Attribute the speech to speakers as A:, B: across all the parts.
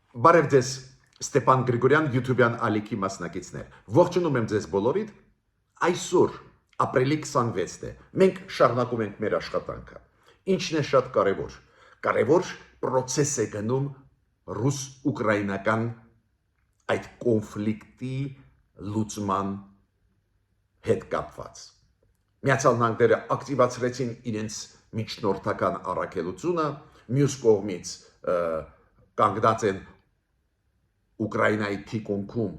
A: Բարև ձեզ Ստեփան Գրիգորյան YouTube-յան ալիքի մասնակիցներ։ Ողջունում եմ ձեզ բոլորիդ։ Այսօր ապրիլի 26-ն է։ Մենք շարունակում ենք մեր աշխատանքը։ Ինչն է շատ կարևոր։ Կարևոր process է գնում ռուս-ուկրաինական այդ կոնֆլիկտի լուծման հետ կապված։ Միացյալ Նահանգները ակտիվացրեցին իրենց միջնորդական առաքելությունը, մյուս կողմից կանգնած են Ուկրաինայի թիկունքում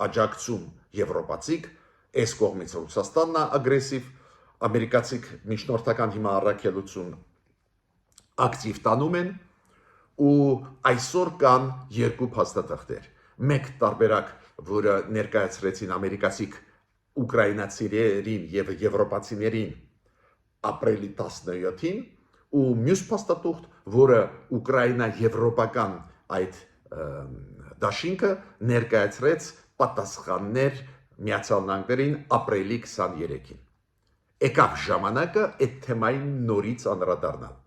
A: աջակցում եվրոպացիք, այս կողմից Ռուսաստանն է ագրեսիվ, ամերիկացիք միջնորդական հիմա առաքելություն ակտիվ տանում են ու այսօր կան երկու փաստաթղթեր։ Մեկ տարբերակ, որը ներկայացրեցին ամերիկացիք ուկրաինացիներին եւ եվրոպացիներին ապրիլի 17-ին ու մյուս փաստաթուղթ, որը Ուկրաինա-եվրոպական այդ դաշինքը ներկայացրեց պատասխաններ Միացյալ Նահանգներին ապրիլի 23-ին։ Եկավ ժամանակը այդ թեմային նորից անդրադառնալ։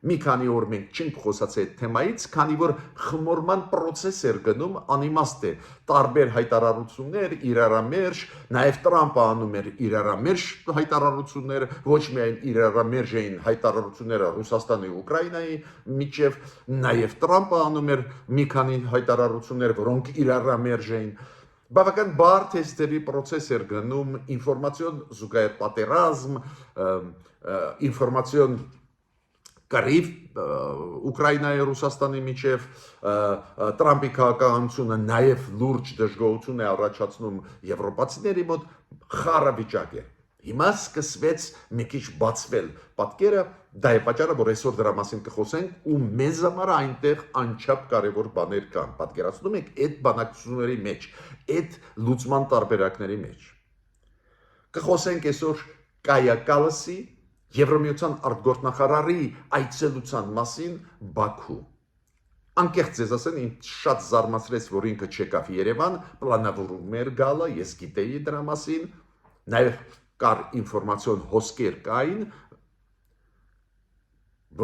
A: Մի քանի օր մենք չենք խոսացել այդ թեմայից, քանի որ խմորման process էր գնում, անիմաստ է, տարբեր հայտարարություններ, իրարամերժ, նաև Տրամպը անում էր իրարամերժ հայտարարություններ, ոչ միայն իրարամերժ էին հայտարարությունները Ռուսաստանի ու Ուկրաինայի միջև, նաև Տրամպը անում էր մի քանի հայտարարություններ, որոնք իրարամերժ էին։ Բավական բարդ էստերի process էր գնում, ինֆորմացիոն զուգահեռ պատերազմ, ինֆորմացիոն կռիվ Ուկրաինայի Ռուսաստանի միջև, Տրամպի քաղաքականությունը նաև լուրջ դժգոհություն է առաջացնում եվրոպացիների մոտ, խառը վիճակ է։ Հիմա սկսվեց մի քիչ բացվել պատկերը, դա է պատճառը, որ այսօր դրա մասին կխոսենք ու մեզ համար այնտեղ անչափ կարևոր բաներ կան։ Պատկերացնում եք այդ բանակցությունների մեջ, այդ լուծման տարբերակների մեջ։ Կխոսենք այսօր Կայա Կալասի Եվրամիության արտգործնախարարի այցելության մասին Բաքու։ Անկեղծ ձեզ ասեմ, ինձ շատ զարմացրեց, որ ինքը չեկավ Երևան, պլանավորում էր գալը, ես գիտեի դրա մասին, նաև կար ինֆորմացիոն հոսքեր կային,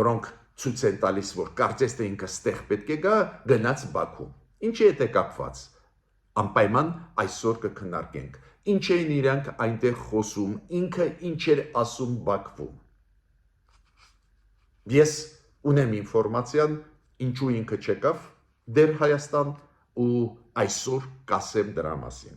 A: որոնք ցույց են տալիս, որ կարծես թե ինքը ստեղ պետք է գա, գնաց Բաքու։ Ինչի հետ է կապված։ Անպայման այսօր կքննարկենք։ Ինչ էին իրանք այնտեղ խոսում, ինքը ինչ էր ասում Բաքվում։ Ես ունեմ ինֆորմացիան, ինչու ինքը չեկավ դեր Հայաստան ու այսօր կասեմ դրա մասին։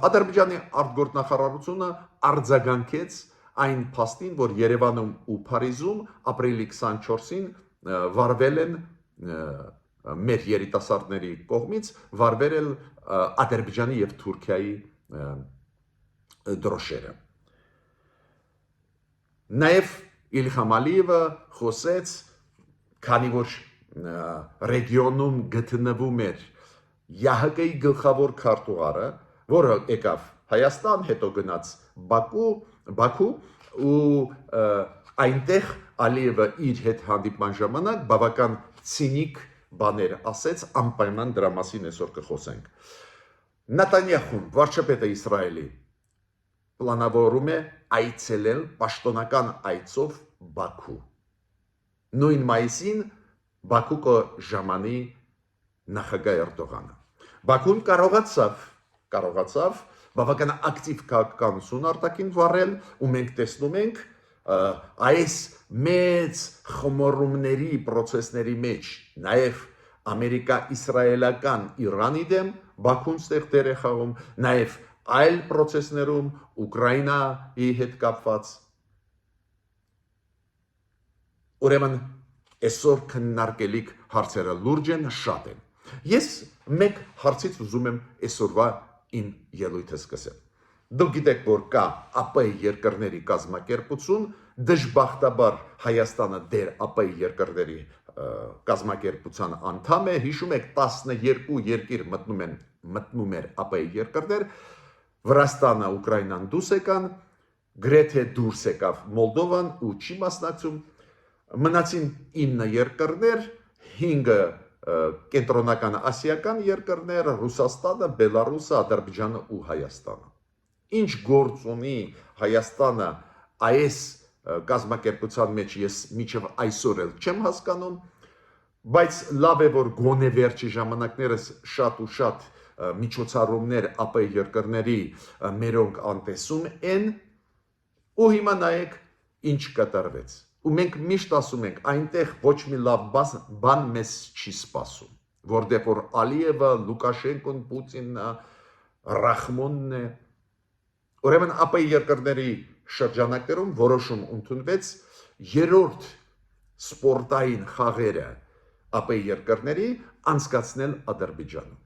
A: Ադրբեջանի արտգործնախարարությունը արձագանքեց այն փաստին, որ Երևանում ու Փարիզում ապրիլի 24-ին վարվել են մեր երիտասարդների կողմից վարվել Ադրբեջանի եւ Թուրքիայի դրոշերը։ Նաև Իլհամ Ալիևը խոսեց, քանի որ ռեգիոնում գտնվում էր ՀՀԿ-ի գլխավոր քարտուղարը, որը եկավ Հայաստան, հետո գնաց Բաքու ու այնտեղ Ալիևը իր հետ հանդիպման ժամանակ բավական ցինիկ բաներ ասեց, անպայման դրա մասին այսօր կխոսենք։ Նետանյախուն, վարչապետը Իսրայելի, պլանավորում է այցելել պաշտոնական այցով Բաքու։ Նույն մայիսին Բաքու կժամանի նախագահ Էրդողանը։ Բաքուն կարողացավ բավական ակտիվ քաղաքականություն արտաքին վարել ու մենք տեսնում ենք այս մեծ խմորումների process-ների մեջ նաև ամերիկա-իսրայելական Իրանի դեմ Բաքուն ստեղ դեր է խաղում, նաև այլ process-ներում Ուկրաինայի հետ կապված։ Ուրեմն այսօր քննարկելիք հարցերը լուրջ են, շատ են։ Ես մեկ հարցից ուզում եմ այսօրվա իմ ելույթը սկսել։ Դուք գիտեք, որ կա ԱՊ երկրների կազմակերպություն, դժբախտաբար Հայաստանը դեր ԱՊ երկրների կազմակերպության անդամ է, հիշում եք 12 երկիր մտնում էր ԱՊ երկրներ, Վրաստանը, Ուկրաինան դուրս եկան, գրեթե դուրս եկավ Մոլդովան ու չի մասնակցում, մնացին 9 երկրներ, 5-ը կենտրոնական ասիական երկրներ, Ռուսաստանը, Բելարուսը, Ադրբեջանը ու Հայաստանը։ Ինչ գործ ունի Հայաստանը այս կազմակերպության մեջ ես մինչև այսօր էլ չեմ հասկանում, Բայց լավ է որ գոնե վերջի ժամանակներս շատ ու շատ միջոցառումներ ԱՊ երկրների մերոնք անտեսում են ու հիմա նայեք ինչ կատարվեց ու մենք միշտ ասում ենք այնտեղ ոչ մի լավ բան մեզ չի սպասում որտեղ որ Ալիևը, Լուկաշենկոն, Պուտինը, Ռախմոնն է ուրեմն ԱՊ երկրների շրջանակներում որոշում ընդունվեց երրորդ սպորտային խաղերը ԱՊ երկրների անցկացնել Ադրբեջանում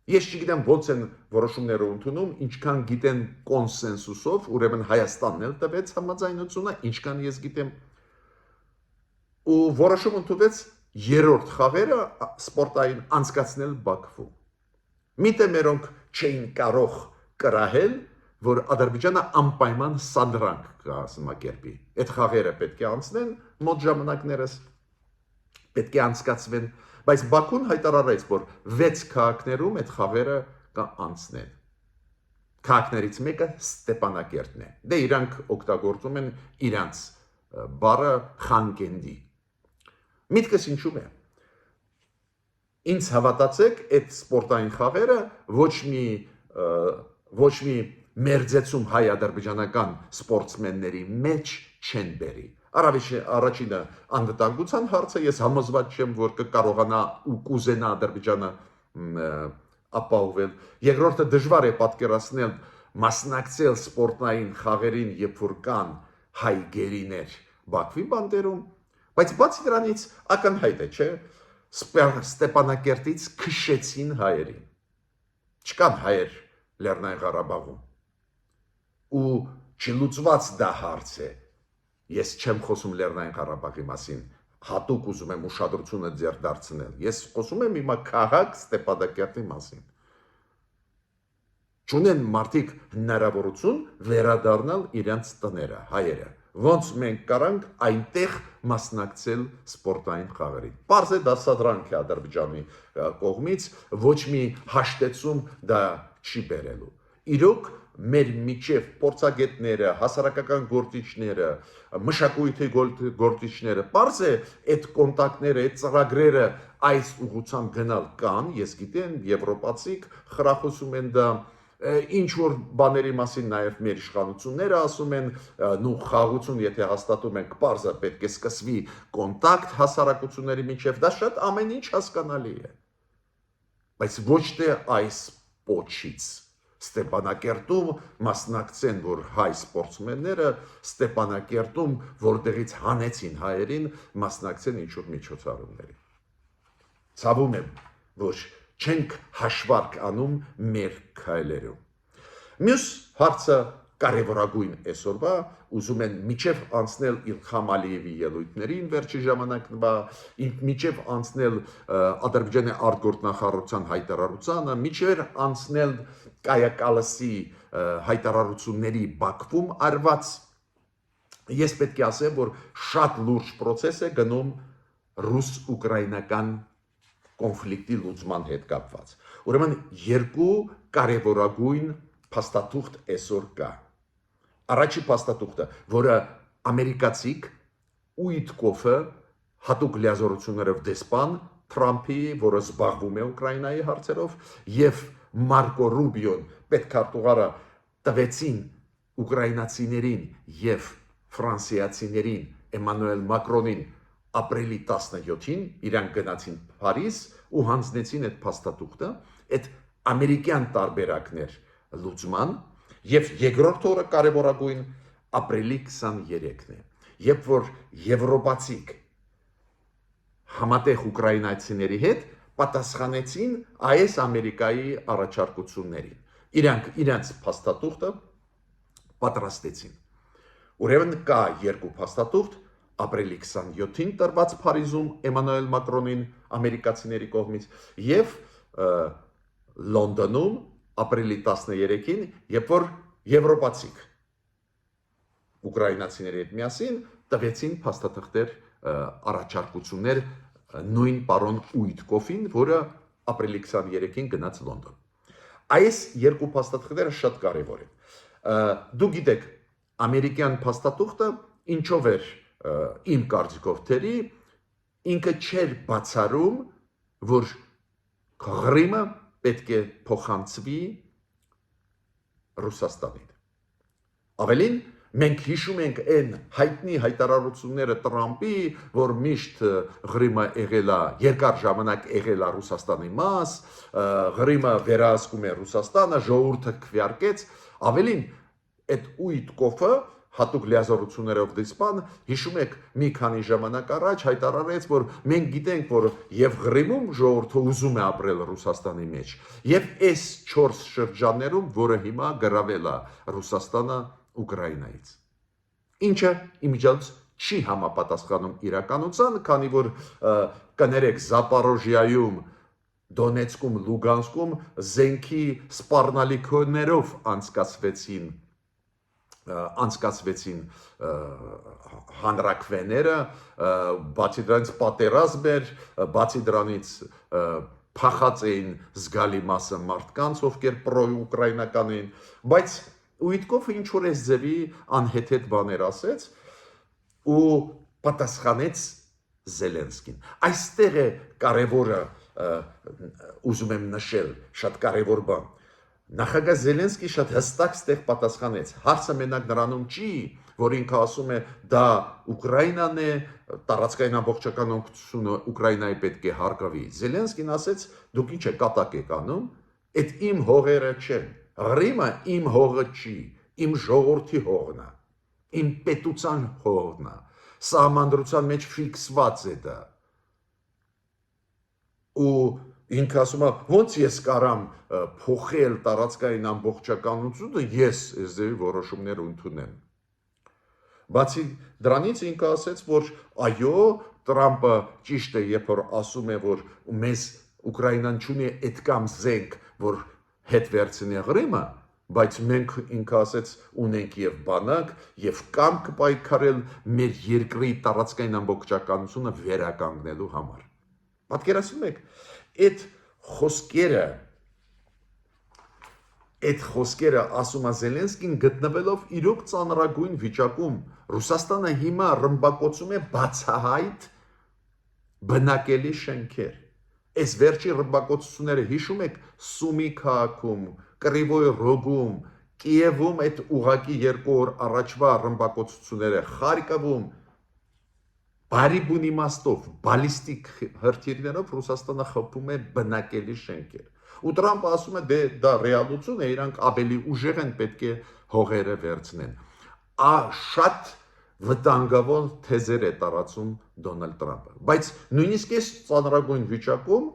A: Ես չգիտեմ ոնց են որոշումները ընդունում, ինչքան գիտեն կոնսենսուսով, ուրեմն Հայաստանն էլ տվեց համաձայնությունը, ինչքան ես գիտեմ, ու որոշում ընդունվեց երրորդ խաղերը սպորտային անցկացնել Բաքվում։ Միտը մերոնք չէին կարող կրահել, որ Ադրբեջանը անպայման սադրանք կազմակերպի։ Այդ խաղերը պետք է անցնեն մոտ ժամանակներս, պետք է անցկացվեն Բայց Բաքուն հայտարարեց, որ 6 քաղաքներում այդ խաղերը կանցնեն։ Քաղաքներից մեկը Ստեփանակերտն է։ Դե իրանք օգտագործում են իրանց բառը Խանկենդի։ Միտքս ինչու՞մ է։ Ինձ հավատացեք, այդ սպորտային խաղերը ոչ մի մերձեցում հայ-ադրբեջանական սպորտսմենների մեջ չեն բերի։ Առաջինը անվտանգության հարցը ես համոզված չեմ, որ կկարողանա ու կուզենա Ադրբեջանը ապահովել։ Երկրորդը դժվար է պատկերացնել մասնակցել սպորտային խաղերին, երբ որ կան հայ գերիներ Բաքվի բանտերում, բայց բացի դրանից ակնհայտ է, չէ՞, Ստեփանակերտից քշեցին հայերին։ Չկան հայեր Լեռնային Ղարաբաղում։ Ու չլուծված դա հարց է։ Ես չեմ խոսում Լեռնային Ղարաբաղի մասին, հատուկ ուզում եմ ուշադրությունը ձեռք դարձնել։ Ես խոսում եմ հիմա քաղաք Ստեփանակերտի մասին։ Չունեն մարդիկ հնարավորություն վերադառնալ իրենց տները, հայերը։ Ոնց մենք կարանք այնտեղ մասնակցել սպորտային խաղերին։ Պարզ է դա սադրանք է Ադրբեջանի կողմից, ոչ մի հաշտեցում դա չի բերելու։ Իրոք մեր միջև փորձագետները, հասարակական գործիչները, մշակույթի գործիչները, պարզ է այդ կոնտակտները, այդ ծրագրերը այս ուղղությամբ գնալ կան, ես գիտեմ, եվրոպացիք խրախուսում են դա ինչ որ բաների մասին նաև մեր իշխանությունները ասում են, նու խաղաղություն եթե հաստատում ենք, պարզը պետք է սկսվի կոնտակտ հասարակությունների միջև, դա շատ ամեն ինչ հասկանալի է։ Բայց ոչ թե այս պոչից Ստեփանակերտում մասնակցեն, որ հայ սպորտսմենները Ստեփանակերտում, որտեղից հանեցին հայերին, մասնակցեն ինչ-որ միջոցառումների։ Ցավում եմ, որ չենք հաշվարկ անում մեր քայլերում։ Մյուս հարցը կարևորագույն այսօրվա ուզում են միջև անցնել Իլհամ Ալիևի ելույթներին վերջի ժամանակվա, միջև անցնել Ադրբեջանի արտգործնախարարության հայտարարությանը, միջև անցնել Կայա Կալասի հայտարարությունների Բաքվում արված ես պետք է ասեմ, որ շատ լուրջ process է գնում ռուս-ուկրաինական կոնֆլիկտի լուծման հետ կապված։ Ուրեմն երկու կարևորագույն փաստաթուղթ այսօր կա։ Առաջի փաստաթուղթը, որը ամերիկացիք Ուիտկոֆը հատուկ լիազորություններով դեսպան Թրամփի, որը զբաղվում է Ուկրաինայի հարցերով, եւ Մարկո Ռուբիոն պետքարտուղարը տվեցին ուկրաինացիներին եւ ֆրանսիացիներին Էմանուել Մակրոնին ապրիլի 17-ին իրանք գնացին Փարիզ ու հանձնեցին այդ փաստաթուղթը, այդ ամերիկյան տարբերակներ լուծման եւ երկրորդ օրը կարևորագույն ապրիլի 23-ն է, երբ որ եվրոպացիք համատեղ ուկրաինացիների հետ պատասխանեցին այս Ամերիկայի առաջարկություններին։ Իրանց փաստաթուղթը պատրաստեցին։ Ուրեմն կա երկու փաստաթուղթ ապրիլի 27-ին տրված Փարիզում Էմանուել Մակրոնին ամերիկացիների կողմից եւ Լոնդոնում ապրիլի 13-ին, երբ որ եվրոպացիք ուկրաինացիների հետ միասին տվեցին փաստաթղթեր առաջարկություններ նույն պարոն Ուիտկոֆին, որը ապրիլի 23-ին գնաց Լոնդոն։ Այս երկու փաստաթղթերը շատ կարևոր են։ Դու գիտեք, ամերիկյան փաստաթուղթը ինչով էր իմ կարծիքով թերի ինքը չէր բացառում, որ Ղրիմը պետք է փոխանցվի Ռուսաստանին։ Ավելին, մենք հիշում ենք այն հայտնի հայտարարությունները Տրամպի, որ միշտ Ղրիմը եղել է երկար ժամանակ եղել է Ռուսաստանի մաս, Ղրիմը վերահսկում է Ռուսաստանը, ժողովուրդը քվեարկեց, ավելին այդ ուիտկոֆը հատուկ լիազորություններով դիսպան, հիշում եք մի քանի ժամանակ առաջ հայտարարեց, որ մենք գիտենք, որ եւ Ղրիմում ժողովուրդը ուզում է ապրել Ռուսաստանի մեջ, եւ այս 4 շրջաններում, որը հիմա գրավել է Ռուսաստանը Ուկրաինայից։ Ինչը իմիջիայլոց չի համապատասխանում իրականության, քանի որ կներեք Զապարոժիայում, Դոնեցկում, Լուգանսկում զենքի սպառնալիքներով անցկացվեցին հանրաքվեները, բացի դրանից պատերազմ էր, բացի դրանից փախած էին զգալի մասը մարդկանց, ովքեր պրո-ուկրաինական էին, բայց Ուիտկոֆը ինչ որ այս ձևի անհեթեթ բաներ ասեց ու պատասխանեց Զելենսկին։ Այստեղ է կարևորը, ուզում եմ նշել, շատ կարևոր բան։ Նախագահ Զելենսկի շատ հստակ ստեղ պատասխանեց։ Հարցը մենակ նրանում չի, որ ինքը ասում է դա Ուկրաինան է, տարածքային ամբողջականությունը Ուկրաինայի պետք է հարգավի։ Զելենսկին ասեց, դուք ինչ է կատակ եք անում, այդ իմ հողերը չեն։ Ղրիմը իմ հողը չի, իմ ժողովրդի հողն է, իմ պետության հողն է, սահմանադրության մեջ ֆիքսված է դա։ Ու ինքը ասում է, ոնց ես կարամ փոխել տարածքային ամբողջականությունը, ես այս ձևի որոշումներ ընդունեմ։ Բացի դրանից ինքը ասեց, որ այո, Տրամպը ճիշտ է, երբ որ ասում է, որ մեզ Ուկրաինան չունի այդքան զենք, որ հետ վերցնի Ղրիմը, բայց մենք ինքը ասեց ունենք եւ բանակ եւ կամք պայքարել մեր երկրի տարածքային ամբողջականությունը վերականգնելու համար։ Պատկերացնում եք, այդ խոսքերը ասում է Զելենսկին գտնվելով իրոք ծանրագույն վիճակում։ Ռուսաստանը հիմա ռմբակոծում է բացահայտ բնակելի շենքեր։ Այս վերջի ռմբակոծությունները հիշում եք Սումի քաղաքում, Կրիվոյ Ռոգում, Կիևում այդ ուղակի 2 օր առաջվա ռմբակոծությունները, Խարկովում, բարի բուն իմաստով, բալիստիկ հրթիռներով Ռուսաստանը խփում է բնակելի շենքեր։ Ու Տրամպը ասում է, դա ռեալություն է, իրանք ավելի ուժեղ են, պետք է հողերը վերցնեն։ Շատ վտանգավոր թեզեր է տարածում Դոնալդ Տրամպը, բայց նույնիսկ այս ծանրագույն վիճակում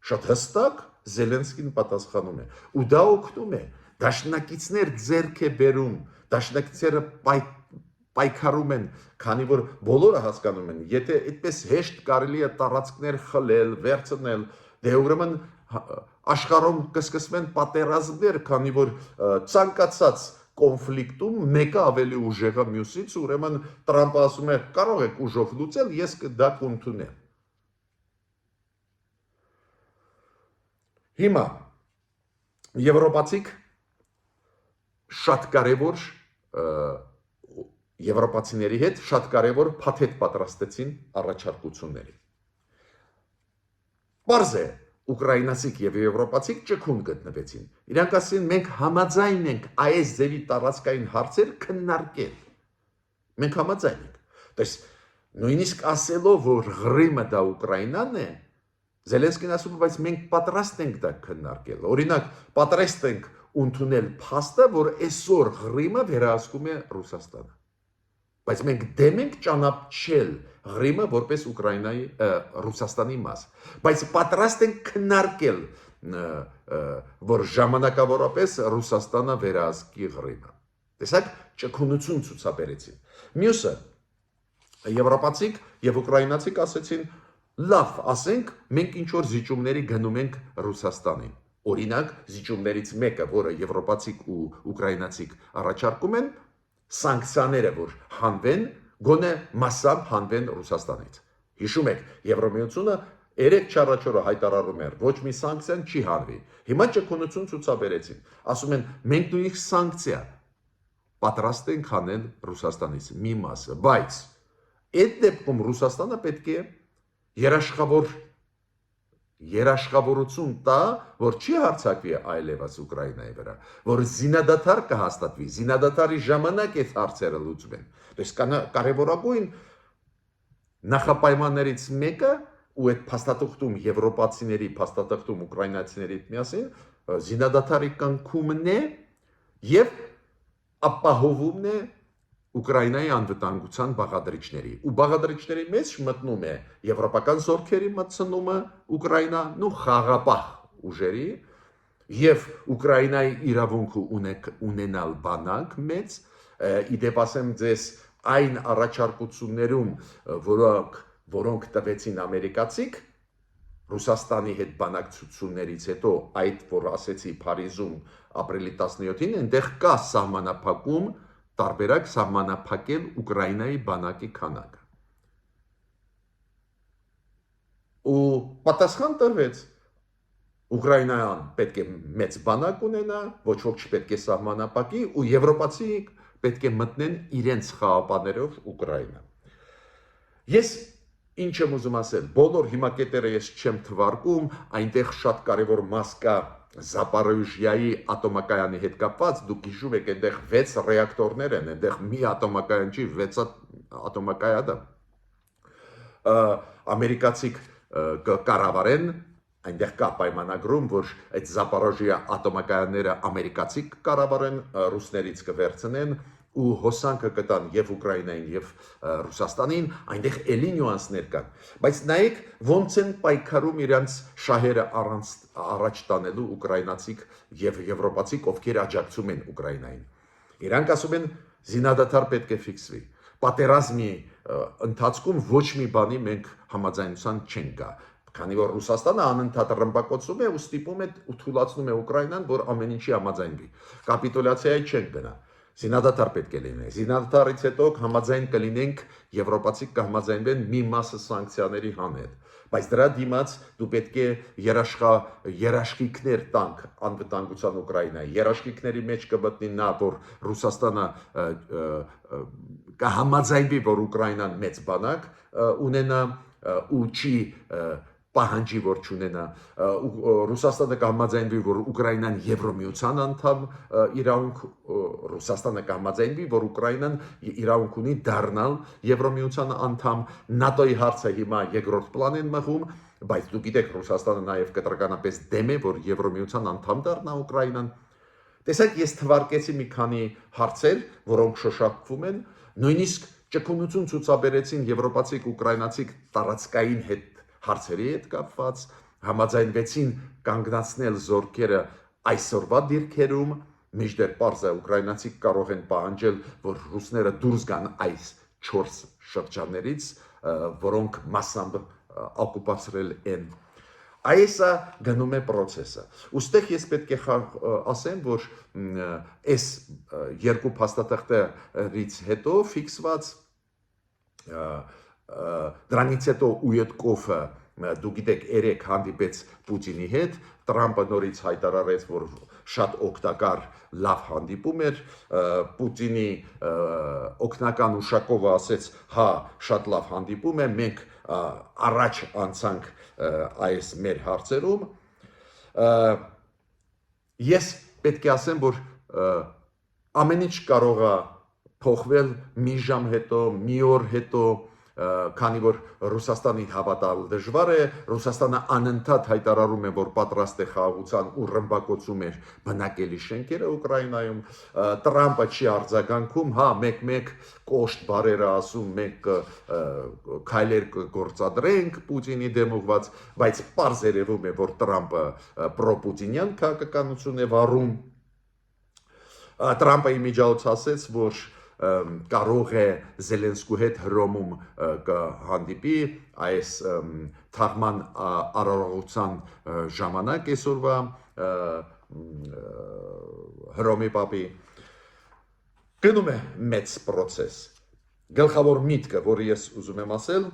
A: շատ հստակ Զելենսկին պատասխանում է, ու դա օգնում է, դաշնակիցներ ձեռք է բերում, դաշնակիցները պայքարում են, քանի որ բոլորը հասկանում են, եթե այդպես հեշտ կարելի է տարածքներ խլել, վերցնել, դե ուրեմն աշխարհում կսկսվեն պատերազմներ, քանի որ ցանկացած կոնֆլիկտում մեկը ավելի ուժեղ է մյուսից, ուրեմն Տրամպը ասում է, կարող եք ուժով լուծել, ես դա կընդունեմ։ Հիմա եվրոպացիք շատ կարևոր եվրոպացիների հետ շատ կարևոր փաթեթ պատրաստեցին առաջարկությունների։ Պարզ է, ուկրաինացիք եւ եվրոպացիք ճկուն գտնվեցին։ Իրանք ասին, մենք համաձայն ենք այս ձևի տարածքային հարցեր քննարկել։ Մենք համաձայն ենք։ Դες նույնիսկ ասելով, որ Ղրիմը դա Ուկրաինան է, Զելենսկին ասում է, բայց մենք պատրաստ ենք դա քննարկել։ Օրինակ, պատրաստ ենք ընդունել փաստը, որ այսօր Ղրիմը վերահսկում է Ռուսաստանը։ Բայց մենք դեմ ենք ճանաչել Ղրիմը որպես Ուկրաինայի Ռուսաստանի մաս, բայց պատրաստ ենք քննարկել, որ ժամանակավորապես Ռուսաստանը վերահսկի Ղրիմը։ Տեսակ, ճկունություն ցուցաբերեցին։ Մյուսը եվրոպացիք եւ ուկրաինացիք ասեցին, լավ, ասենք, մենք ինչ որ զիջումների գնում ենք Ռուսաստանին։ Օրինակ, զիջումներից մեկը, որը եվրոպացիք ու ուկրաինացիք առաջարկում են, սանկցիաները, որ հանվեն, գոնե մասամբ հանվեն Ռուսաստանից։ Հիշում եք, Եվրամիությունը 3-4 օրը հայտարարում էր, ոչ մի սանկցիան չի հանվի։ Հիմա ճկունություն ցուցաբերեցին։ Ասում են, մենք նույնիսկ սանկցիա պատրաստ ենք հանել Ռուսաստանից մի մասը, բայց այդ դեպքում Ռուսաստանը պետք է երաշխավորություն տա, որ չի հարձակվի այլևս Ուկրաինայի վրա, որ զինադադար կհաստատվի, զինադադարի ժամանակ այդ հարցերը լուծվեն։ Դες կարևորագույն նախապայմաններից մեկը ու այդ փաստաթղթում եվրոպացիների փաստաթղթում ուկրաինացիների հետ միասին զինադադարի կնքումն է եւ ապահովումն է Ուկրաինայի անվտանգության բաղադրիչների ու բաղադրիչների մեջ մտնում է եվրոպական զորքերի մտցնումը Ուկրաինան ու խաղապահ ուժերի եւ Ուկրաինայի իրավունքը ունենալ բանակ մեծ իդեպ ասեմ ձեզ այն առաջարկություններում որոնք տվեցին ամերիկացիք Ռուսաստանի հետ բանակցություններից հետո այդ որ ասեցի Փարիզում ապրիլի 17-ին այնտեղ կա սահմանափակում տարբերակ սահմանափակել Ուկրաինայի բանակի քանակը ու պատասխան տրվեց Ուկրաինան պետք է մեծ բանակ ունենա ոչ ոք չպետք է սահմանափակի ու եվրոպացի պետք է մտնեն իրենց խաղապաներով Ուկրաինա ես ինչ եմ ուզում ասել բոլոր հիմա կետերը ես չեմ թվարկում այնտեղ շատ կարևոր մաս կա Զապարոժիայի ատոմակայանի հետ կապված դուք հիշում եք այնտեղ 6 ռեակտորներ են այնտեղ մի ատոմակայան չի 6 ատոմակայան ամերիկացիք կկառավարեն այնտեղ կա պայմանագրում որ այդ Զապարոժիա ատոմակայանները ամերիկացիք կառավարեն ռուսներից կվերցնեն ու հոսանքը կտան եւ Ուկրաինային եւ Ռուսաստանին այնտեղ էլի նյուանսներ կան բայց նայեք ոնց են պայքարում իրանց շահերը առաջ տանելու ուկրաինացիք եւ եվրոպացիք ովքեր աջակցում են Ուկրաինային իրանք ասում են զինադադար պետք է ֆիքսվի պատերազմի ընթացքում ոչ մի բանի մենք համաձայնության չենք գա քանի որ Ռուսաստանը անընդհատ ռմբակոծում է ու ստիպում է ու թույլատնում է Ուկրաինան որ ամեն ինչի համաձայնվի կապիտուլյացիայի չենք գնա Զինադադար պետք է լինի։ Զինադադարից հետո համաձայն կլինենք եվրոպացիք կհամաձայնվեն մի մասը սանկցիաների հանել։ Բայց դրա դիմաց դու պետք է երաշխիքներ տանք անվտանգության Ուկրաինայի։ Երաշխիքների մեջ կմտնի նա, որ Ռուսաստանը կհամաձայնվի, որ Ուկրաինան մեծ բանակ ունենա ու չի պահանջի որ չունենա Ռուսաստանը կհամաձայնվի որ Ուկրաինան Եվրոմիության անդամ իրավունք Ռուսաստանը կհամաձայնվի որ Ուկրաինան իրավունք ունի դառնալ Եվրոմիության անդամ ՆԱՏՕ-ի հարցը հիմա երկրորդ պլան են մղում բայց դուք գիտեք Ռուսաստանը նաև կտրականապես դեմ է որ Եվրոմիության անդամ դառնա Ուկրաինան տեսեք ես թվարկեցի մի քանի հարցեր որոնք շոշափվում են նույնիսկ ճկունություն ցուցաբերեցին եվրոպացիք ուկրաինացիք տարածքային հետ հարցերի հետ կապված համաձայնվեցին կանգնացնել զորքերը այսօրվա դիրքերում միջդեռ պարզ է ուկրաինացիք կարող են պահանջել որ ռուսները դուրս գան այս 4 շրջաններից որոնք մասամբ օկուպացրել են այսա գնում է process-ը ուստեղ ես պետք է ասեմ որ այս երկու փաստաթղթերից հետո ֆիքսված դրանից հետո Ույեդկովը դուք գիտեք 3 հանդիպեց Պուտինի հետ Տրամպը նորից հայտարարեց որ շատ օգտակար լավ հանդիպում էր Պուտինի օգնական Ուշակովը ասեց հա շատ լավ հանդիպում է մենք առաջ անցանք այս մեր հարցերում ես պետք է ասեմ որ ամեն ինչ կարող է փոխվել մի ժամ հետո մի օր հետո քանի որ Ռուսաստանի հավատալ դժվար է Ռուսաստանը անընդհատ հայտարարում է որ պատրաստ է խաղաղության ու ռմբակոծում է բնակելի շենքերը Ուկրաինայում Տրամպը չի արձագանքում հա մեկ կոշտ բարերը ասում մենք քայլեր կգործադրենք Պուտինի դեմ ուղված բայց պարզ երևում է որ Տրամպը պրոպուտինյան քաղաքականություն է վարում Տրամպը իմիջիայլոց ասեց որ կարող է Զելենսկու հետ Հռոմում կհանդիպի այս թաղման արարողության ժամանակ այսօրվա Հռոմի պապի գնում է մեծ process գլխավոր միտքը որը ես ուզում եմ ասել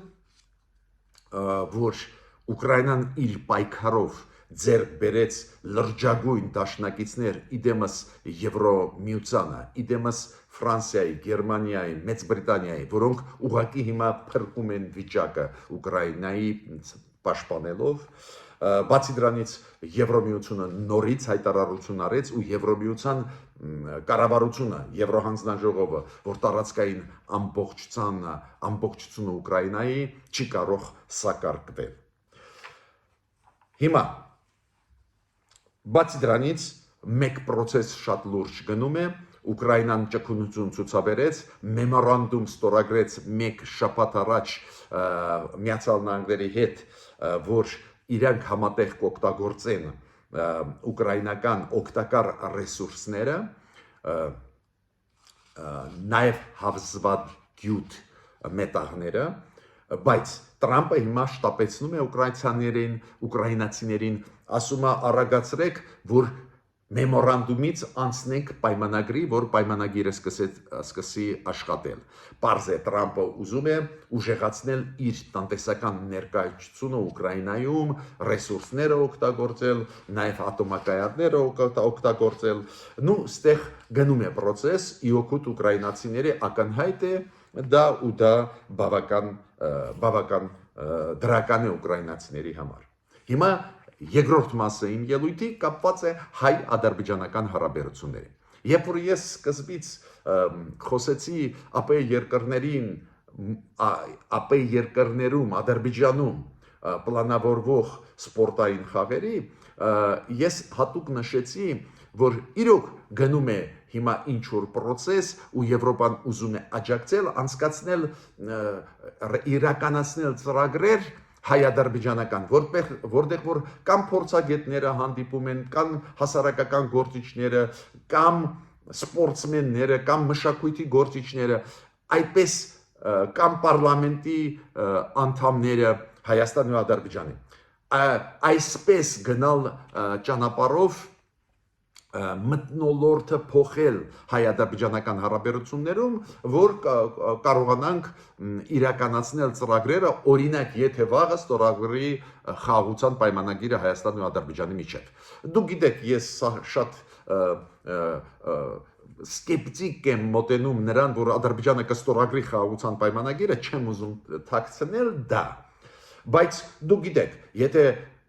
A: որ Ուկրաինան իր պայքարով ձեռք բերեց լրջագույն դաշնակիցներ իդեմս Եվրոմիությանը, իդեմս Ֆրանսիայի, Գերմանիայի, Մեծ Բրիտանիայի, որոնք ուղղակի հիմա փրկում են վիճակը Ուկրաինայի պաշտպանելով։ Բացի դրանից Եվրոմիությունը նորից հայտարարություն արեց ու Եվրոմիության կառավարությունը, Եվրոհանձնաժողովը, որ տարածքային ամբողջությունը Ուկրաինայի չի կարող սակարկվել։ Հիմա բացի դրանից մեկ process շատ լուրջ գնում է, Ուկրաինան ճկունություն ցուցաբերեց, մեմորանդում ստորագրեց մեկ շաբաթ առաջ Միացյալ Նահանգների հետ, որ իրանք համատեղ կօգտագործեն ուկրաինական օգտակար ռեսուրսները, նաև հավզված գյուտ մետաղները, բայց Տրամպը հիմա շտապեցնում է ուկրաինացիներին, ասում է արագացրեք, որ մեմորանդումից անցնենք պայմանագրի, որ պայմանագիրը սկսի աշխատել։ Պարզ է, Տրամպը ուզում է ուժեղացնել իր տնտեսական ներկայացությունը Ուկրաինայում, ռեսուրսները օգտագործել, նաև ատոմակայանները օգտագործել։ Նու ստեղ գնում է process, իօքուտ ուկրաինացիների ակնհայտ է դա ու դա բավական դրական է ուկրաինացիների համար։ Հիմա երկրորդ մասը իմ ելույթի կապված է հայ-ադրբեջանական հարաբերություններին։ Երբ որ ես սկզբից խոսեցի ԱՊ երկրներում, Ադրբեջանում պլանավորվող սպորտային խաղերի, ես հատուկ նշեցի, որ իրոք գնում է հիմա ինչ-որ process ու Եվրոպան ուզում է աջակցել, անցկացնել, իրականացնել ծրագրեր հայ-ադրբեջանական, որտեղ որ կամ փորձագետները հանդիպում են, կամ հասարակական գործիչները, կամ սպորտսմենները, կամ մշակույթի գործիչները, այդպես կամ պարլամենտի անդամները Հայաստանի ու Ադրբեջանի։ Այսպես գնալ ճանապարհով մթնոլորտը փոխել հայ-ադրբեջանական հարաբերություններում, որ կարողանանք իրականացնել ծրագրերը, օրինակ, եթե վաղը ստորագրի խաղաղության պայմանագիրը Հայաստանի ու Ադրբեջանի միջև։ Դուք գիտեք, ես շատ սկեպտիկ եմ մոտենում նրան, որ Ադրբեջանը կստորագրի խաղաղության պայմանագիրը, չեմ ուզում թաքցնել դա, բայց դուք գիտեք, եթե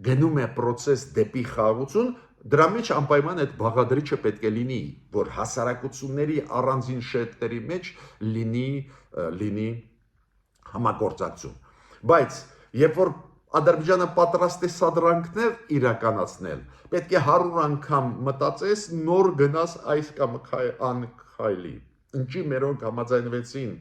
A: գնում է process դեպի խաղաղություն, դրա մեջ անպայման այդ բաղադրիչը պետք է լինի, որ հասարակությունների առանձին շերտերի մեջ լինի համագործակցություն։ Բայց երբ որ Ադրբեջանը պատրաստ է սադրանքներ իրականացնել, պետք է 100 անգամ մտածես, նոր գնաս այս կամ այն քայլի։ Ինչի մերոնք համաձայնվեցին,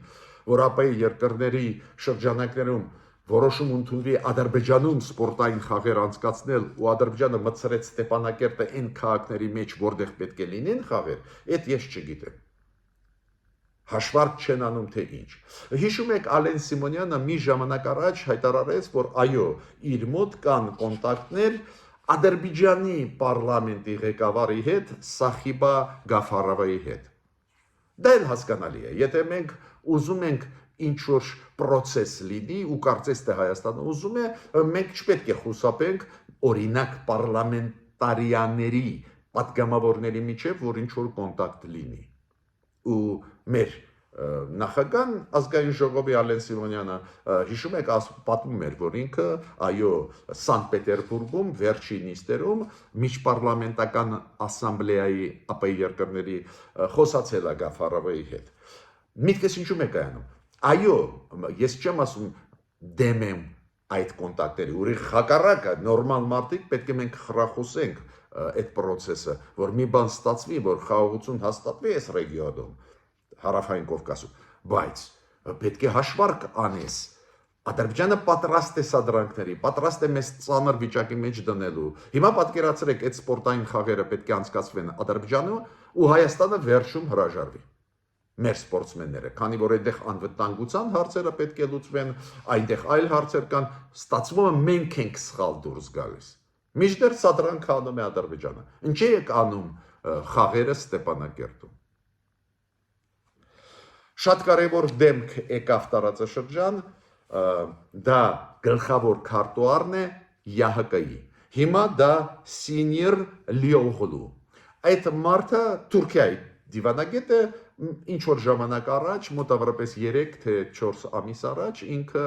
A: որ ԱՊ երկրների շրջանակներում որոշում ընդունվի Ադրբեջանում սպորտային խաղեր անցկացնել ու Ադրբեջանը մտցրեց Ստեփանակերտը այն քաղաքների մեջ, որտեղ պետք է լինեն խաղեր, այդ ես չգիտեմ։ Հաշվարկ չեն անում թե ինչ։ Հիշում եք Ալեն Սիմոնյանը մի ժամանակ առաջ հայտարարեց, որ այո, իր մոտ կան կոնտակտներ Ադրբեջանի պարլամենտի ղեկավարի հետ, Սախիբա Գաֆարովի հետ։ Դա էլ հասկանալի է, եթե մենք ուզում ենք ինչ-որ process լինի ու կարծես թե Հայաստանը ուզում է, մենք չպետք է խուսափենք օրինակ պարլամենտարիաների, պատգամավորների միջև, որ ինչ-որ կոնտակտ լինի։ Ու մեր նախագահ ազգային ժողովի Ալեն Սիմոնյանը հիշում եք պատմում էր, որ ինքը այո Սանկտ Պետերբուրգում վերջին նիստերում միջպարլամենտական ասամբլեայի ԱՊ երկրների խոսացել է Գաֆարովի հետ։ Միտքս ինչու՞մ է կայանում։ Այո, ես չեմ ասում դեմ եմ այդ կոնտակտերի, ուրիշ հակառակը նորմալ մարդիկ պետք է մենք խրախուսենք այդ process-ը, որ մի բան ստացվի, որ խաղաղություն հաստատվի այս ռեգիոնում, Հարավային Կովկասում, բայց պետք է հաշվարկ անես։ Ադրբեջանը պատրաստ է սադրանքների, պատրաստ է մեզ ծանր վիճակի մեջ դնելու։ Հիմա պատկերացրեք, այդ սպորտային խաղերը պետք է անցկացվեն Ադրբեջանում ու Հայաստանը վերջում հրաժարվի։ Մեր սպորտսմենները, քանի որ այնտեղ անվտանգության հարցերը պետք է լուծվեն, այնտեղ այլ հարցեր կան, ստացվում է մենք ենք սխալ դուրս գալիս։ Մինչդեռ սադրանքը անում է Ադրբեջանը։ Ինչի եք անում խաղերը Ստեփանակերտում։ Շատ կարևոր դեմք եկավ տարածաշրջան, դա գլխավոր քարտուղարն է ԵԱՀԿ-ի։ Հիմա դա Սինիր Լիօղլու։ Այդ մարդը Թուրքիայի դիվանագետ է, ինչ որ ժամանակ առաջ, մոտավորապես 3 թե 4 ամիս առաջ ինքը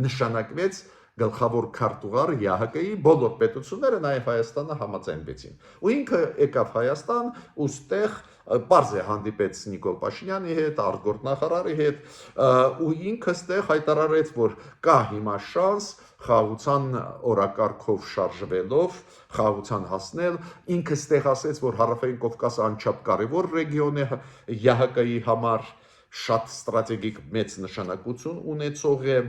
A: նշանակվեց գլխավոր քարտուղար ԵԱՀԿ-ի բոլոր պետությունները, նաև Հայաստանը համաձայնվեցին։ Ու ինքը եկավ Հայաստան, ու ստեղ պարզ է հանդիպեց Նիկոլ Փաշինյանի հետ, արտգործնախարարի հետ, ու ինքը ստեղ հայտարարեց, որ կա հիմա շանս խաղաղության օրակարգով շարժվելով խաղաղության հասնել, ինքը ստեղ ասեց, որ Հարավային Կովկասը անչափ կարևոր ռեգիոն է ԵԱՀԿ-ի համար, շատ ստրատեգիկ մեծ նշանակություն ունեցող է,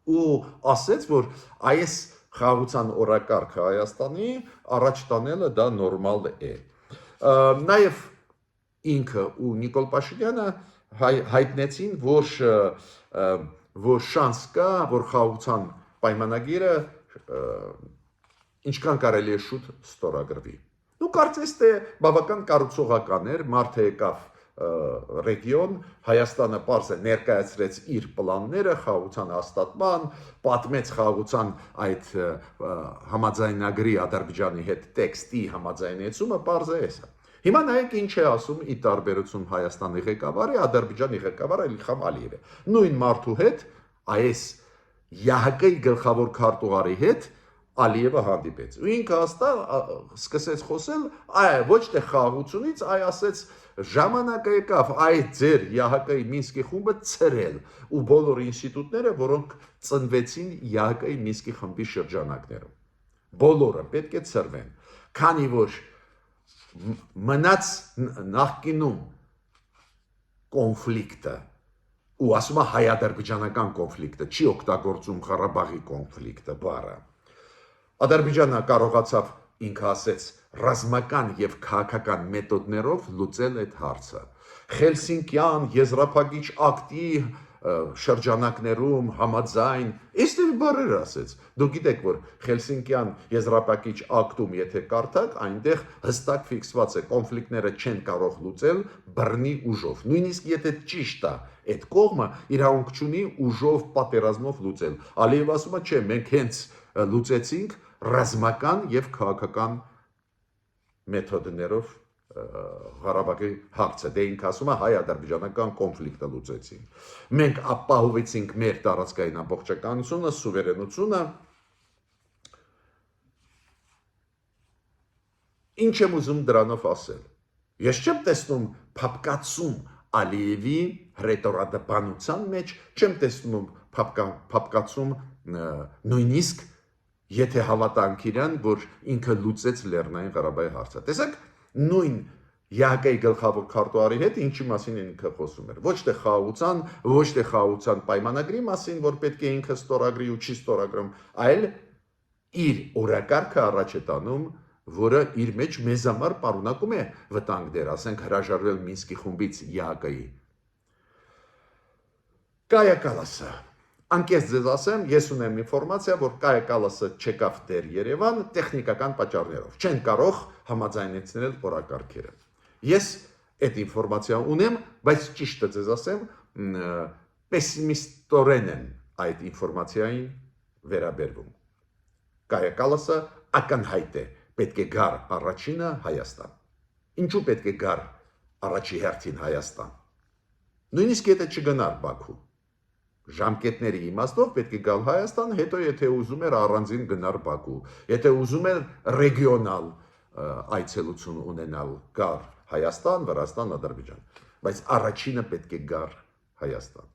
A: ու ասեց, որ այս խաղաղության օրակարգը Հայաստանի առաջ տանելը դա նորմալ է։ Նաև ինքը ու Նիկոլ Փաշինյանը հայտնեցին, որ շանս կա, որ խաղաղության պայմանագիրը ինչքան կարելի է շուտ ստորագրվի։ Ու կարծես թե բավական կառուցողական էր, մարդը եկավ ռեգիոն, Հայաստանը պարզ է ներկայացրեց իր պլանները խաղաղության հաստատման, պատմեց խաղաղության այդ համաձայնագրի Ադրբեջանի հետ տեքստի համաձայնեցումը պարզ է էսա։ Հիմա նայեք ինչ է ասում ի տարբերություն Հայաստանի ղեկավարի, Ադրբեջանի ղեկավարը Իլհամ Ալիևը։ Նույն մարդու հետ, այս ԵԱՀԿ-ի գլխավոր քարտուղարի հետ Ալիևը հանդիպեց։ Ու ինքը սկսեց խոսել, ոչ թե խաղաղությունից, այ ասեց ժամանակը եկավ այդ ձեր ԵԱՀԿ-ի Մինսկի խումբը ցրել ու բոլոր ինստիտուտները, որոնք ծնվեցին ԵԱՀԿ-ի Մինսկի խմբի շրջանակներում, բոլորը պետք է ցրվեն, քանի որ մնաց նախկինում կոնֆլիկտը, ու ասում է հայ-ադրբեջանական կոնֆլիկտը, չի օգտագործում Ղարաբաղի կոնֆլիկտը բառը։ Ադրբեջանը կարողացավ, ինքը ասեց, ռազմական եւ քաղաքական մեթոդներով լուծել այդ հարցը։ Խելսինկյան եզրափակիչ ակտի շրջանակներում համաձայն, այստեղ բառեր ասեց։ Դուք գիտեք, որ Խելսինկյան եզրափակիչ ակտում, եթե կարդաք, այնտեղ հստակ ֆիքսված է կոնֆլիկտները չեն կարող լուծել բռնի ուժով։ Նույնիսկ եթե ճիշտ է, այդ կողմը իրավունք չունի ուժով պատերազմով լուծել։ Ալիևը ասում է, չէ, մենք հենց լուծեցինք ռազմական եւ քաղաքական մեթոդներով Ղարաբաղի հարցը, դե ինքը ասում է հայ-ադրբեջանական կոնֆլիկտը լուծեցինք։ Մենք ապահովեցինք մեր տարածքային ամբողջականությունը, սուվերենությունը։ Ինչ եմ ուզում դրանով ասել։ Ես չեմ տեսնում փապկացում Ալիևի հռետորաբանության մեջ, չեմ տեսնում փապկացում նույնիսկ եթե հավատանք իրան, որ ինքը լուծեց Լեռնային Ղարաբաղի հարցը։ Տեսեք, նույն ԵԱՀԿ-ի գլխավոր քարտուղարի հետ ինչի մասին ինքը խոսում էր։ Ոչ թե խաղաղության պայմանագրի մասին, որ պետք է ինքը ստորագրի ու չի ստորագրում, այլ իր օրակարգը առաջ է տանում, որը իր մեջ մեզ համար պարունակում է վտանգներ, ասենք հրաժարվել Մինսկի խումբից ԵԱՀԿ-ի։ Կայա Կալասը Անկես ձեզ ասեմ, ես ունեմ ինֆորմացիա, որ Կայա Կալասը չեկավ դեռ Երևան տեխնիկական պատճառներով։ Չեն կարող համաձայնեցնել օրակարգերը։ Ես այդ ինֆորմացիա ունեմ, բայց ճիշտը ձեզ ասեմ, պեսիմիստորեն եմ այդ ինֆորմացիային վերաբերվում։ Կայա Կալասը ակնհայտ է, պետք է գար առաջինը Հայաստան։ Ինչու պետք է գար առաջի հերթին Հայաստան։ Նույնիսկ եթե չգնար Բաքու։ Ժամկետների իմաստով պետք է գալ Հայաստան, հետո եթե ուզում էր առանձին գնար Բաքու, եթե ուզում էր ռեգիոնալ այցելություն ունենալ, գար Հայաստան, Վրաստան, Ադրբեջան, բայց առաջինը պետք է գար Հայաստան։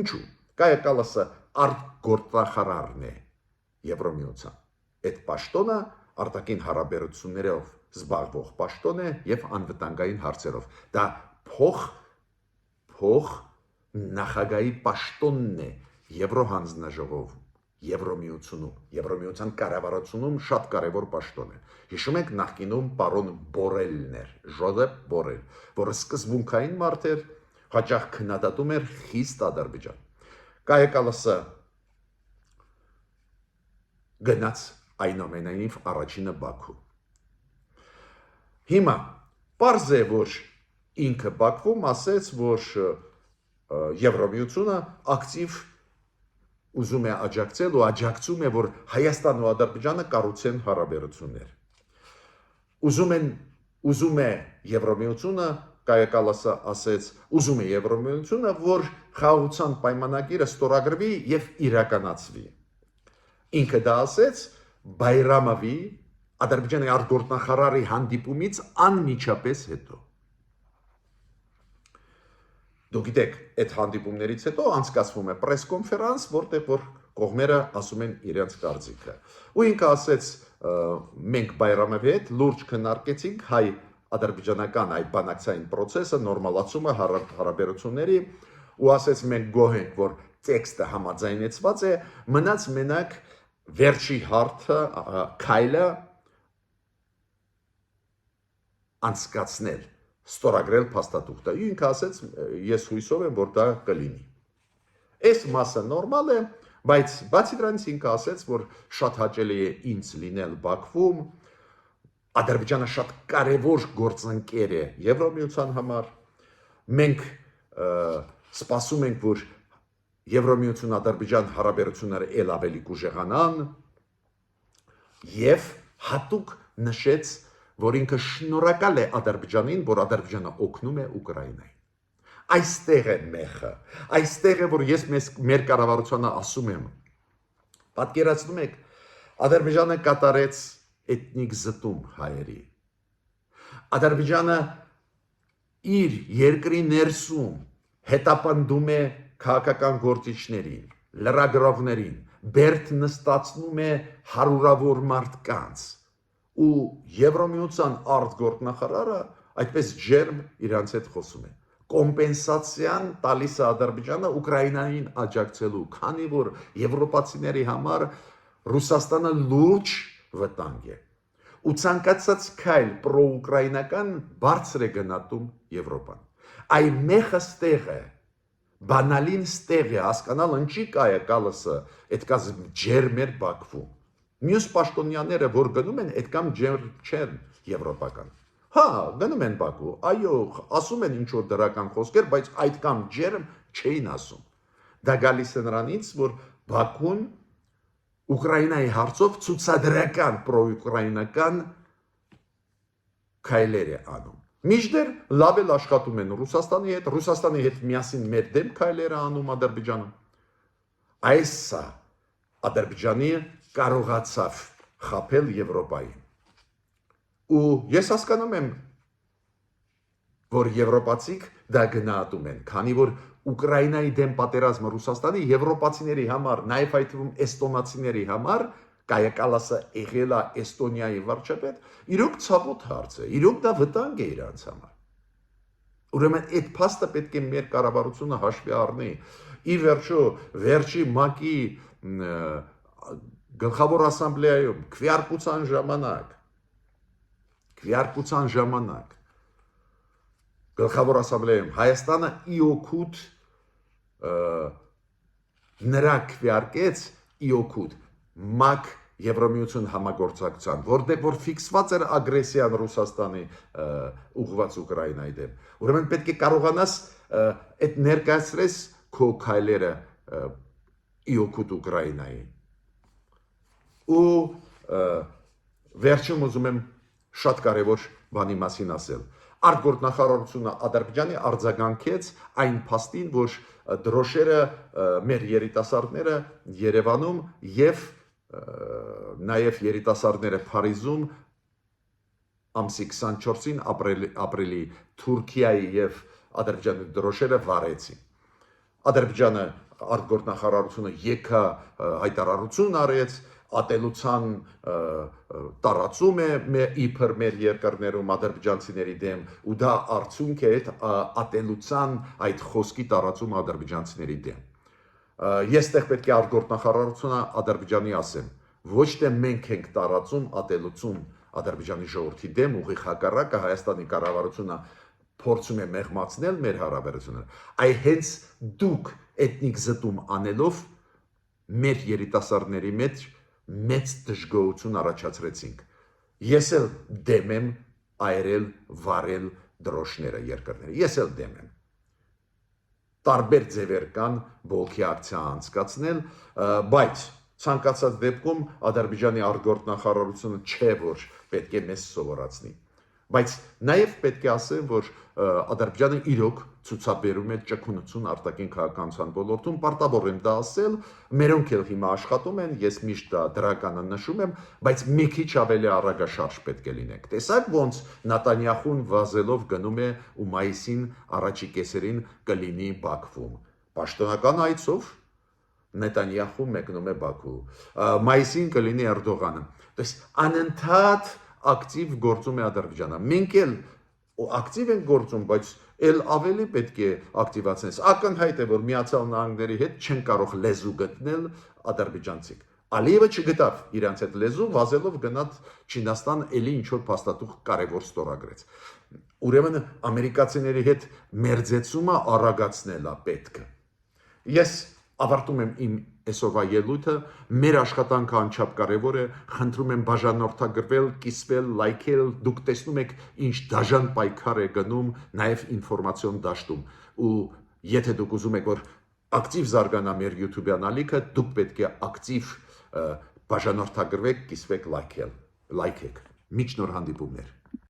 A: Ինչու։ Կայա Կալասը արտգործնախարարն է Եվրոմիության։ Այդ պաշտոնը արտաքին հարաբերություններով զբաղվող պաշտոն է եւ անվտանգային հարցերով։ Դա փոխ նախագահի պաշտոնն է Եվրոհանձնաժողովում, Եվրոմիության կառավարությունում շատ կարևոր պաշտոն է։ Հիշում եք նախկինում պարոն Բորելն էր, Ժոզեփ Բորել, որը սկզբունքային մարդ էր, հաճախ քննադատում էր խիստ Ադրբեջան։ Կայա Կալասը գնաց այնուամենայնիվ առաջինը Բաքու։ Հիմա պարզ է, որ ինքը Բաքվում ասեց, որ Եվրոմիությունը ակտիվ ուզում է աջակցել ու աջակցում է, որ Հայաստանն ու Ադրբեջանը կառուցեն հարաբերություններ։ Ուզում է Եվրամիությունը, Կայա Կալասը ասեց, ուզում է Եվրամիությունը, որ խաղաղության պայմանագիրը ստորագրվի եւ իրականացվի։ Ինքը դա ասեց Բայրամովի Ադրբեջանի արտգործնախարարի հանդիպումից անմիջապես հետո։ Դուք գիտեք, այդ հանդիպումներից հետո անցկացվում է պրես-կոնֆերանս, որտեղ որ կողմերը ասում են իրենց կարծիքը։ Ու ինքը ասեց, մենք Բայրամովի հետ լուրջ քննարկեցինք հայ-ադրբեջանական այդ բանակցային process-ը, նորմալացումը հարաբերությունների, ու ասեց մենք գոհ ենք, որ տեքստը համաձայնեցված է, մնաց մենակ վերջի հարթը քայլը անցկացնել, ստորագրել փաստաթուղթը։ Ինքը ասեց, ես հույսով եմ, որ դա կլինի։ Այս մասը նորմալ է, բայց բացի դրանից ինքը ասեց, որ շատ հաճելի է ինձ լինել Բաքվում, Ադրբեջանը շատ կարևոր գործընկեր է Եվրամիության համար։ Մենք սպասում ենք, որ Եվրամիություն-Ադրբեջան հարաբերությունները ել ավելի կուժեղանան եւ հատուկ նշեց, որ ինքը շնորհակալ է Ադրբեջանին, որ Ադրբեջանը օգնում է Ուկրաինային։ Այստեղ է մեխը, այստեղ է, որ ես մեր կառավարությանը ասում եմ, պատկերացնում եք, Ադրբեջանը կատարեց էթնիկ զտում հայերի։ Ադրբեջանը իր երկրի ներսում հետապնդում է քաղաքական գործիչներին, լրագրողներին, բերդ նստացնում է հարյուրավոր մարդկանց ու Եվրամիության արտգործնախարարը այդպես ջերմ իրանց հետ խոսում է։ Կոմպենսացիան տալիս է Ադրբեջանը Ուկրաինային աջակցելու, քանի որ եվրոպացիների համար Ռուսաստանը լուրջ վտանգ է։ Ու ցանկացած քայլ պրոուկրաինական բարձր է գնահատում Եվրոպան։ Այ մեխը ստեղ է, բանալին ստեղ է, հասկանալ ինչի Կայա Կալասը այդքան ջերմ էր Բաքվում։ Մյուս պաշտոնյաները, որ գնում են, այդքան ջերմ չեն եվրոպական։ Հա, գնում են Բաքու, այո, ասում են ինչ որ դրական խոսքեր, բայց այդքան ջերմ չէին ասում։ Դա գալիս է նրանից, որ Բաքուն Ուկրաինայի հարցով ցուցադրական պրոուկրաինական քայլեր է անում։ Մինչդեռ լավ էլ աշխատում են Ռուսաստանի հետ միասին մեր դեմ քայլեր է անում Ադրբեջանը։ Այսա Ադրբեջանի կարողացավ խաբել Եվրոպային։ Ու ես հասկանում եմ, որ եվրոպացիք դա գնահատում են, քանի որ Ուկրաինայի դեմ պատերազմը Ռուսաստանի եվրոպացիների համար, նաև այդ թվում էստոնացիների համար, Կայա Կալասը եղել է Էստոնիայի վարչապետ, իրոք ցավոտ հարց է, իրոք դա վտանգ է իրանց համար։ Ուրեմն այդ փաստը պետք է մեր կառավարությունը հաշվի առնի։ Ի վերջո, վերջի ՄԱԿ-ի գլխավոր ասամբլեայում քվեարկության ժամանակ գլխավոր ասամբլեայում Հայաստանը իօքուտ նրա քվեարկեց իօքուտ ՄԱԿ Եվրամիություն համագործակցության, որտեղ որ ֆիքսված էր ագրեսիան Ռուսաստանի ուղղված Ուկրաինայի դեմ։ Ուրեմն պետք է կարողանաս այդ ներկայացրես քո քայլերը իօքուտ Ուկրաինայի։ Ու վերջում ուզում եմ շատ կարևոր բանի մասին ասել։ Արտգործնախարարությունը Ադրբեջանի արձագանքեց այն փաստին, որ դրոշերը մեր երիտասարդները Երևանում եւ նաև երիտասարդները Փարիզում ամսի 24-ին ապրիլի Թուրքիայի եւ Ադրբեջանի դրոշերը վարեցին։ Ադրբեջանը արտգործնախարարությունը եկա հայտարարություն արեց, ատելության տարածում է իբր մեր երկրներում ադրբեջանցիների դեմ ու դա արդյունք է ատելության այդ խոսքի տարածումը ադրբեջանցիների դեմ։ Ես տեղ պետք է արտգործնախարարությունը Ադրբեջանի ասեմ, ոչ թե մենք ենք տարածում ատելություն Ադրբեջանի ժողովրդի դեմ, ուղիղ հակառակը Հայաստանի կառավարությունը փորձում է մեղմացնել մեր հարաբերությունները, այ հենց դուք էթնիկ զտում անելով մեր երիտասարդների մեջ մեծ դժգոհություն առաջացրեցինք։ Ես էլ դեմ եմ այրել, վարել դրոշները երկրները։ Ես էլ դեմ եմ։ տարբեր ձևեր կան բողոքի ակցիա անցկացնել, բայց ցանկացած դեպքում Ադրբեջանի արտգործ նախարարությունը չէ որ պետք է մեզ սովորացնի, բայց նաև պետք է ասեմ, որ Ադրբեջանը իրոք ցուցաբերում է ճկունություն արտաքին քաղաքականության ոլորտում, պարտավոր եմ դա ասել, մերոնք էլ հիմա աշխատում են, ես միշտ դա դրականը նշում եմ, բայց մի քիչ ավելի առագաշարժ պետք է լինենք։ Տեսակ ոնց Նատանյախուն վազելով գնում է ու մայիսին առաջի կեսերին կլինի Բաքվում։ Պաշտոնական այցով Նետանյախու մեկնում է Բաքու։ Մայիսին կլինի Էրդողանը։ Դες անընդհատ ակտիվ գործում է Ադրբեջանը։ Մենք էլ ակտիվ ենք գործում, բայց էլ ավելի պետք է ակտիվացնես։ Ակնհայտ է, որ Միացյալ Նահանգների հետ չեն կարող լեզու գտնել ադրբեջանցիք։ Ալիևը չգտավ իրանց այդ լեզու, վազելով գնաց Չինաստան, էլի ինչ որ փաստաթուղթ կարևոր ստորագրեց։ Ուրեմն ամերիկացիների հետ մերձեցումը արագացնել է պետք։ Ես ավարտում եմ իմ այսօրվա ելույթը, մեր աշխատանքը անչափ կարևոր է, խնդրում եմ բաժանորդագրվել, կիսվել, լայքել, դուք տեսնում եք ինչ դաժան պայքար է գնում նաև ինֆորմացիոն դաշտում, ու եթե դուք ուզում եք որ ակտիվ զարգանա մեր YouTube-յան ալիքը, դուք պետք է ակտիվ բաժանորդագրվեք, կիսվեք, լայքեք։ Միջ նոր հանդիպումներ։